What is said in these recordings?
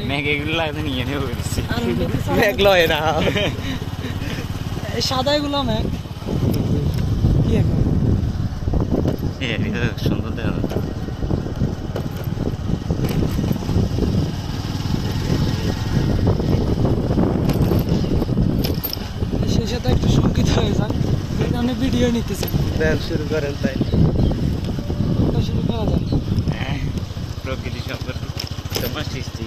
মেঘ এগুলো লাগতে নিয়ে নেবো বলছি। মেঘ লয় না, সাদা এগুলো মেঘ কি এখন সুন্দর দেখা যাচ্ছে। সেই সাথে একটু শঙ্কিত হয়ে যান, সেই কারণে ভিডিও নিতেছি। দেন শুরু করেন তাই। শুরু করা যাক। প্রকৃতি সম্পর্কে তোমার সৃষ্টি,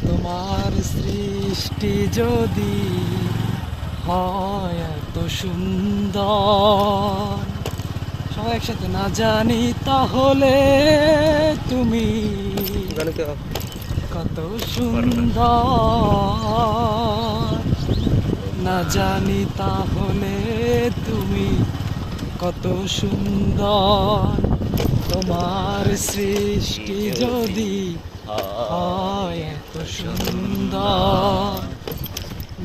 তোমার সৃষ্টি যদি হয় এত সুন্দর, সবাই একসাথে না জানি তাহলে তুমি কত সুন্দর, না জানি তাহলে তুমি কত সুন্দর, তোমার সৃষ্টি যদি হয় এত সুন্দর,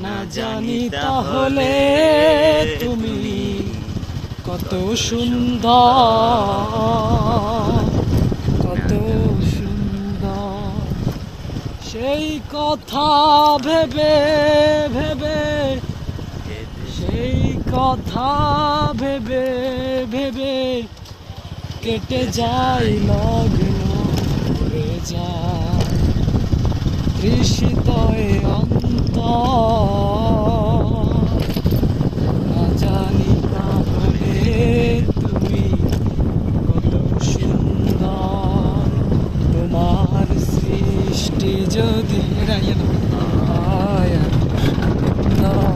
না জানি তাহলে তুমি কত সুন্দর, কত সুন্দর। সেই কথা ভেবে ভেবে, সেই কথা ভেবে ভেবে কেটে যায় লগ্ন করে যায় তৃষিত অন্তর, না জানি তাহলে তুমি কত সুন্দর, তোমার সৃষ্টি যদি হয় এত সুন্দর,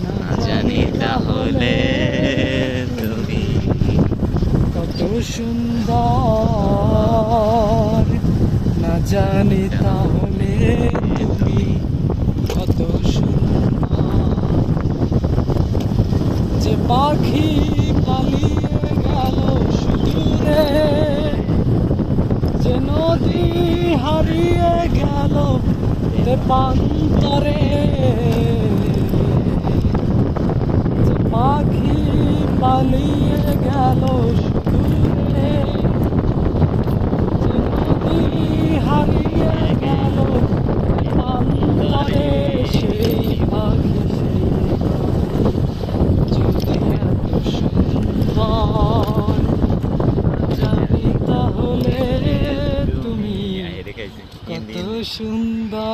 না জানি তাহলে তুমি কত সুন্দর, না জানি তাহলে তুমি কত সুন্দর। যে পাখি পালিয়ে গেল সুদূরে, যে নদী হারিয়ে গেল তেপান্তরে, যে পাখি পালিয়ে গেল সুদূরে, যে নদী হারিয়ে গেল তেপান্তরে, সেই পাখি সেই যদি এত সুন্দর, জানি তাহলে তুমি কত সুন্দর।